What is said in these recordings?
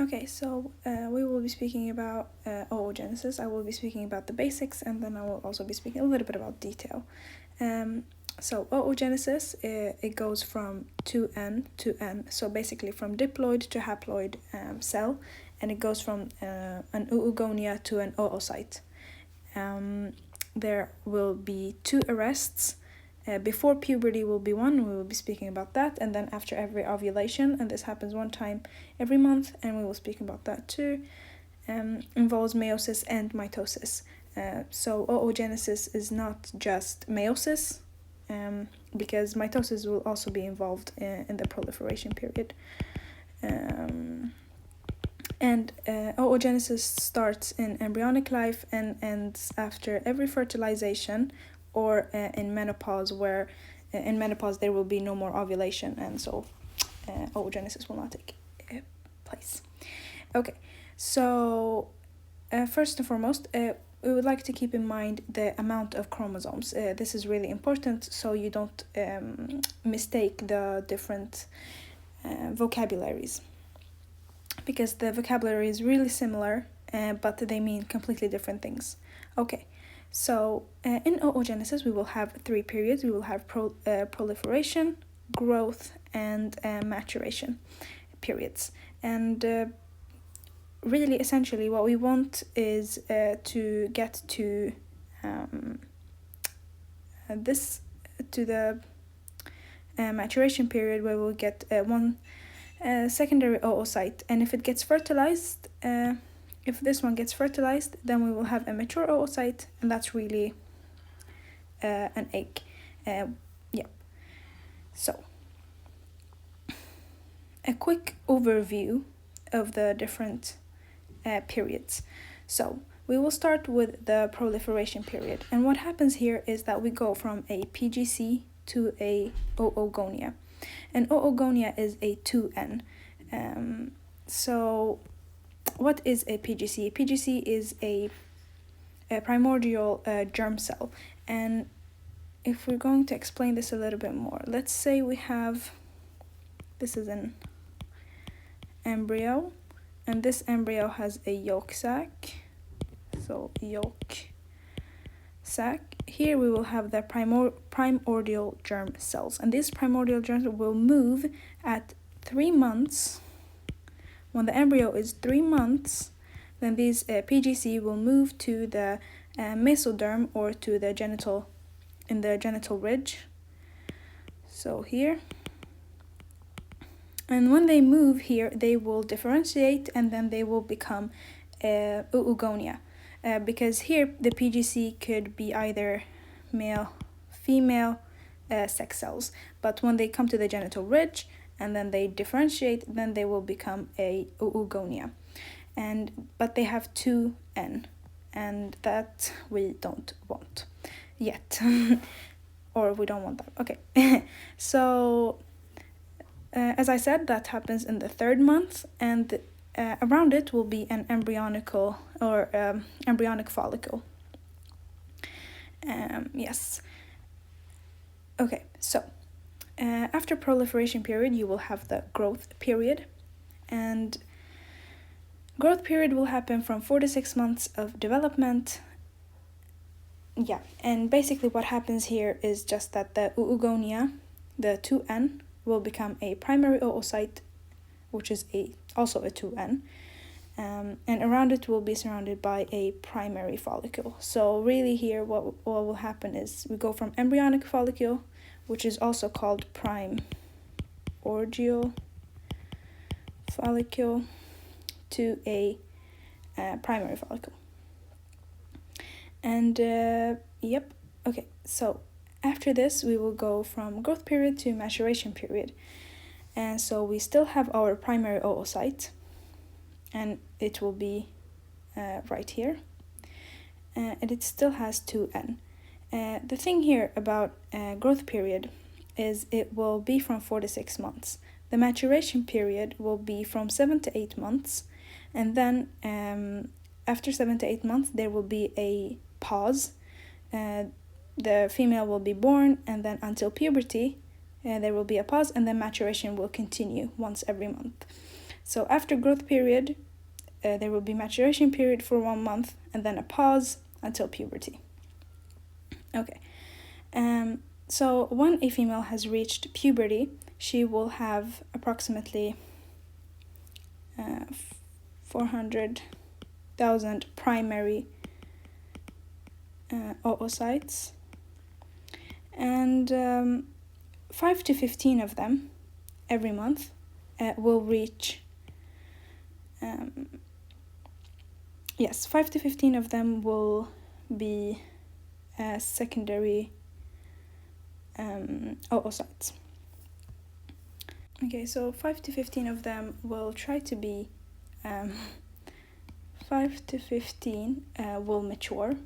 Okay, so we will be speaking about oogenesis. I will be speaking about the basics, and then I will also be speaking a little bit about detail. So oogenesis, it goes from 2N to N, so basically from diploid to haploid cell, and it goes from an oogonia to an oocyte. There will be 2 arrests. Before puberty will be 1, we will be speaking about that, and then after every ovulation, and this happens 1 time every month, and we will speak about that too, involves meiosis and mitosis. So oogenesis is not just meiosis, because mitosis will also be involved in the proliferation period. And oogenesis starts in embryonic life and ends after every fertilization or in menopause, where in menopause there will be no more ovulation, and so oogenesis will not take place. Okay, so first and foremost, we would like to keep in mind the amount of chromosomes. This is really important, so you don't mistake the different vocabularies, because the vocabulary is really similar, but they mean completely different things. Okay, so in oogenesis we will have 3 periods. We will have proliferation, growth, and maturation periods. And really, essentially, what we want is to get to the maturation period, where we'll get one secondary oocyte, and if it gets fertilized, if this one gets fertilized, then we will have a mature oocyte, and that's really an egg. So a quick overview of the different periods. So we will start with the proliferation period, and what happens here is that we go from a PGC to a oogonia. And oogonia is a 2N. So what is a PGC? A PGC is a primordial germ cell. And if we're going to explain this a little bit more, let's say this is an embryo, and this embryo has a yolk sac. So yolk sac. Here we will have the primordial germ cells, and these primordial germs will move at 3 months. When the embryo is 3 months, then these PGC will move to the mesoderm, or to the genital, in the genital ridge. So here. And when they move here, they will differentiate, and then they will become oogonia. Because here the PGC could be either male, female sex cells, but when they come to the genital ridge and then they differentiate, then they will become a oogonia. But they have 2N, and that we don't want yet. Or we don't want that. Okay. So as I said, that happens in the 3rd month, and around it will be an embryonic follicle. Yes. Okay, so after proliferation period, you will have the growth period, and growth period will happen from 4 to 6 months of development. Yeah, and basically what happens here is just that the oogonia, the 2N, will become a primary oocyte, which is also a 2N, and around it will be surrounded by a primary follicle. So really here what will happen is we go from embryonic follicle, which is also called primordial follicle, to a primary follicle. And yep, okay, so after this we will go from growth period to maturation period. And so we still have our primary oocyte, and it will be right here, and it still has 2N. The thing here about growth period is it will be from 4 to 6 months. The maturation period will be from 7 to 8 months, and then after 7 to 8 months there will be a pause. The female will be born, and then until puberty there will be a pause, and then maturation will continue once every month. So after growth period, there will be maturation period for 1 month, and then a pause until puberty. Okay. So when a female has reached puberty, she will have approximately 400,000 primary oocytes, and 5 to 15 of them every month will reach 5 to 15 of them will be secondary oocytes. Okay, so 5 to 15 of them will try to be 5 to 15 will mature,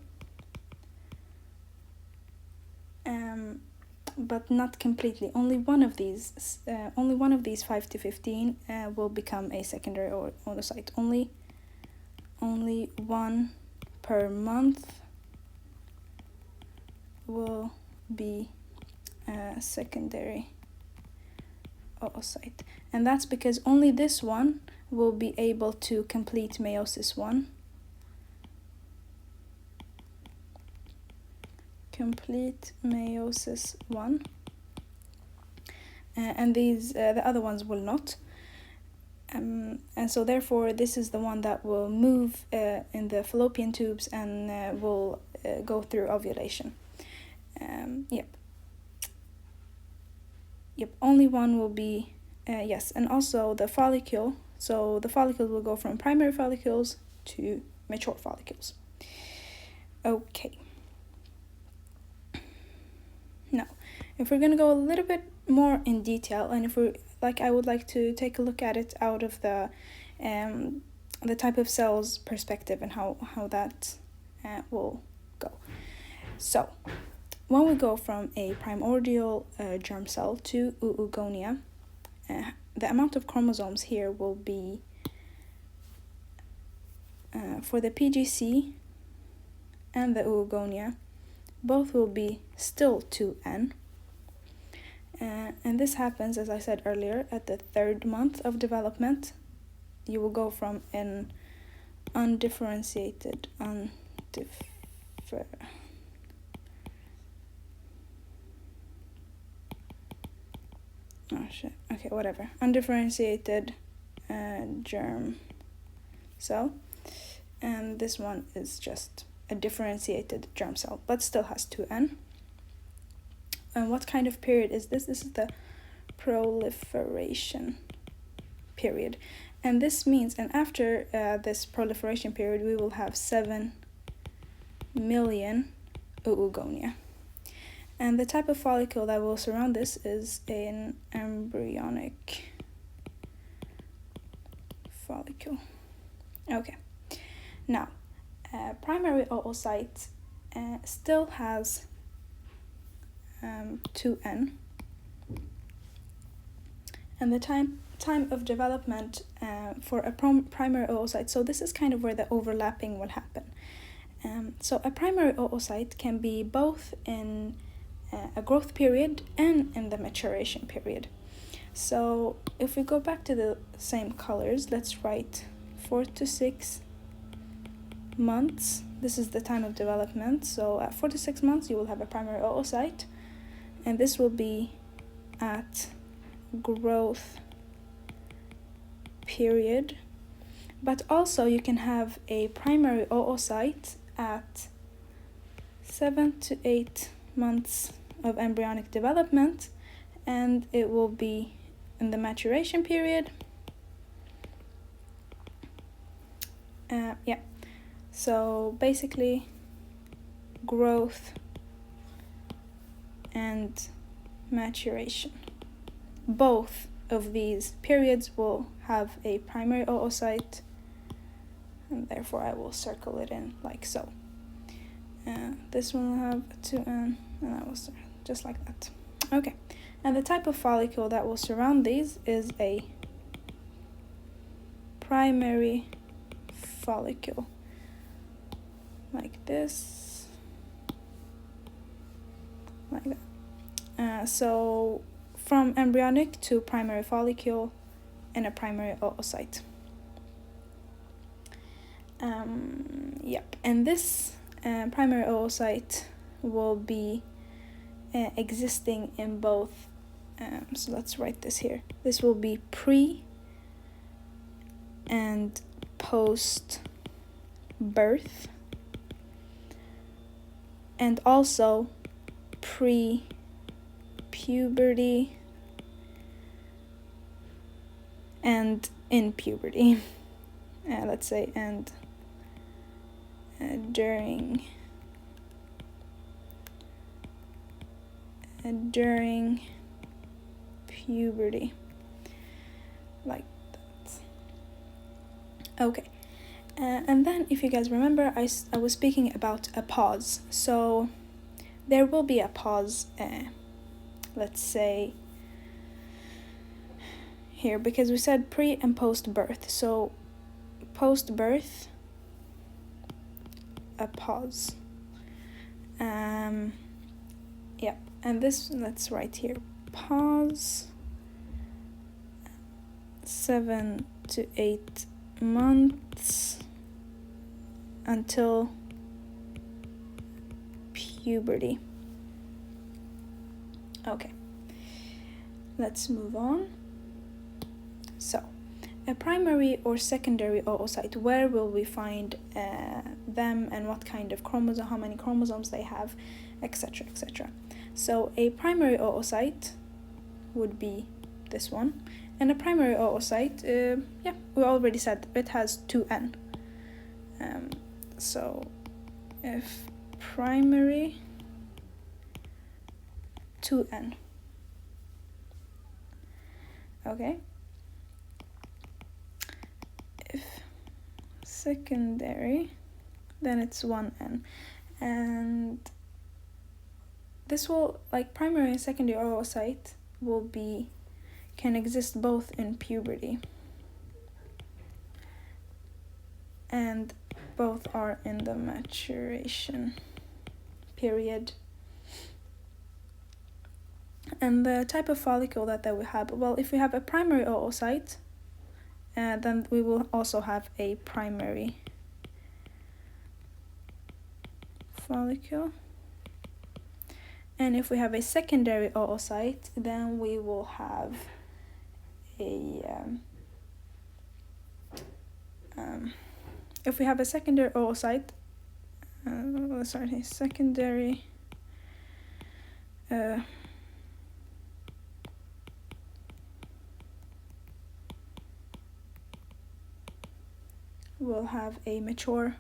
but not completely. Only one of these 5 to 15 will become a secondary oocyte. Only one per month will be a secondary oocyte, and that's because only this one will be able to complete meiosis 1. And these the other ones will not. And so therefore this is the one that will move in the fallopian tubes and will go through ovulation. Only one will be and also the follicle. So the follicles will go from primary follicles to mature follicles. Okay. Now, if we're gonna go a little bit more in detail, and I would like to take a look at it out of the type of cells perspective and how that will go. So, when we go from a primordial germ cell to oogonia, the amount of chromosomes here will be for the PGC and the oogonia, both will be still 2n. And this happens, as I said earlier, at the 3rd month of development. You will go from an undifferentiated germ cell, and this one is just a differentiated germ cell, but still has 2n. And what kind of period is this? This is the proliferation period. And this means, and after this proliferation period, we will have 7 million oogonia. And the type of follicle that will surround this is an embryonic follicle. Okay. Now, primary oocyte still has 2n, and the time of development for a primary oocyte, so this is kind of where the overlapping will happen. So a primary oocyte can be both in a growth period and in the maturation period. So if we go back to the same colors, let's write 4 to 6 months. This is the time of development. So at 4 to 6 months, you will have a primary oocyte, and this will be at growth period. But also you can have a primary oocyte at 7 to 8 months of embryonic development, and it will be in the maturation period. So basically growth and maturation. Both of these periods will have a primary oocyte, and therefore I will circle it in like so. This one will have 2n, and I will start just like that. Okay, and the type of follicle that will surround these is a primary follicle, like this, like that. So from embryonic to primary follicle, and a primary oocyte. Yep, and this primary oocyte will be existing in both, so let's write this here. This will be pre and post birth, and also pre-puberty and in puberty. Let's say, and during puberty, like that. Okay, and then if you guys remember, I was speaking about a pause. So there will be a pause, let's say here, because we said pre and post birth. So post birth, a pause. Yep, and this, let's write here, pause 7 to 8 months until puberty. Okay, let's move on. So, a primary or secondary oocyte, where will we find them, and what kind of chromosome, how many chromosomes they have, etc., etc. So a primary oocyte would be this one, and a primary oocyte, yeah, we already said it has 2N. So if primary 2N, okay. If secondary, then it's 1N, and this will, like, primary and secondary oocyte can exist both in puberty, and both are in the maturation period. And the type of follicle that we have, well, if we have a primary oocyte, then we will also have a primary follicle. And if we have a secondary oocyte, then we will have a if we have a secondary oocyte, secondary we'll have a mature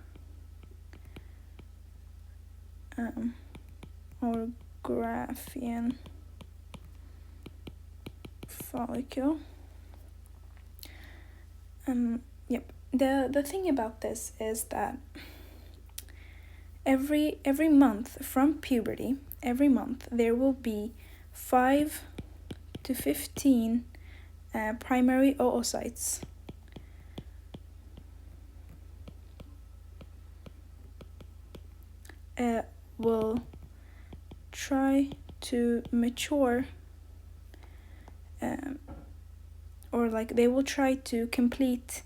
or Graphian follicle. Yep. The thing about this is that every month from puberty, every month there will be 5 to 15 primary oocytes. Will try to mature, or like they will try to complete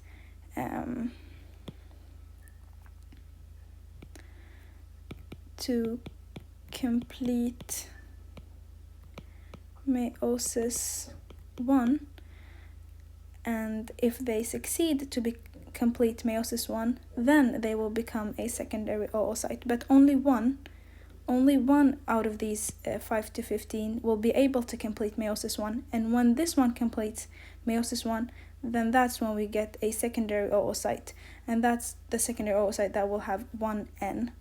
meiosis 1, and if they succeed to complete meiosis 1, then they will become a secondary oocyte. But only one out of these 5 to 15 will be able to complete meiosis 1, and when this one completes meiosis 1, then that's when we get a secondary oocyte, and that's the secondary oocyte that will have 1N.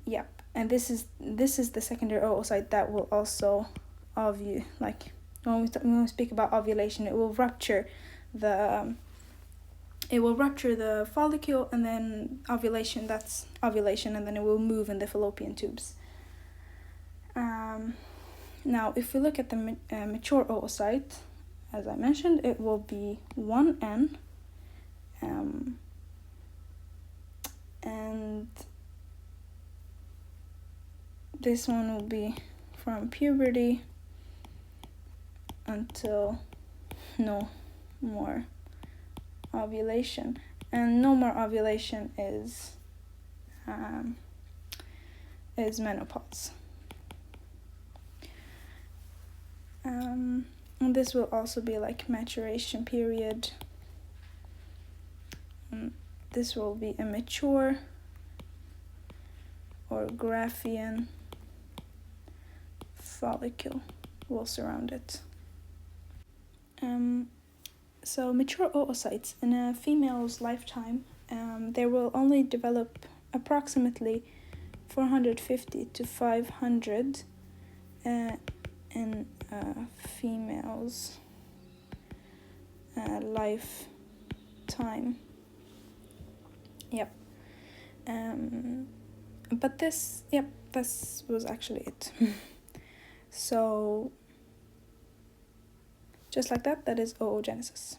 Yep, and this is the secondary oocyte that will also ovulate. Like when we speak about ovulation, it will rupture the follicle, and then ovulation, that's ovulation, and then it will move in the fallopian tubes. Now, if we look at the mature oocyte, as I mentioned, it will be 1N, and this one will be from puberty until, no, more ovulation, and no more ovulation is menopause. And this will also be like maturation period. This will be immature or Graafian follicle will surround it. So mature oocytes in a female's lifetime, they will only develop approximately 450 to 500 in a female's lifetime. Yep. But this was actually it. So just like that is oogenesis.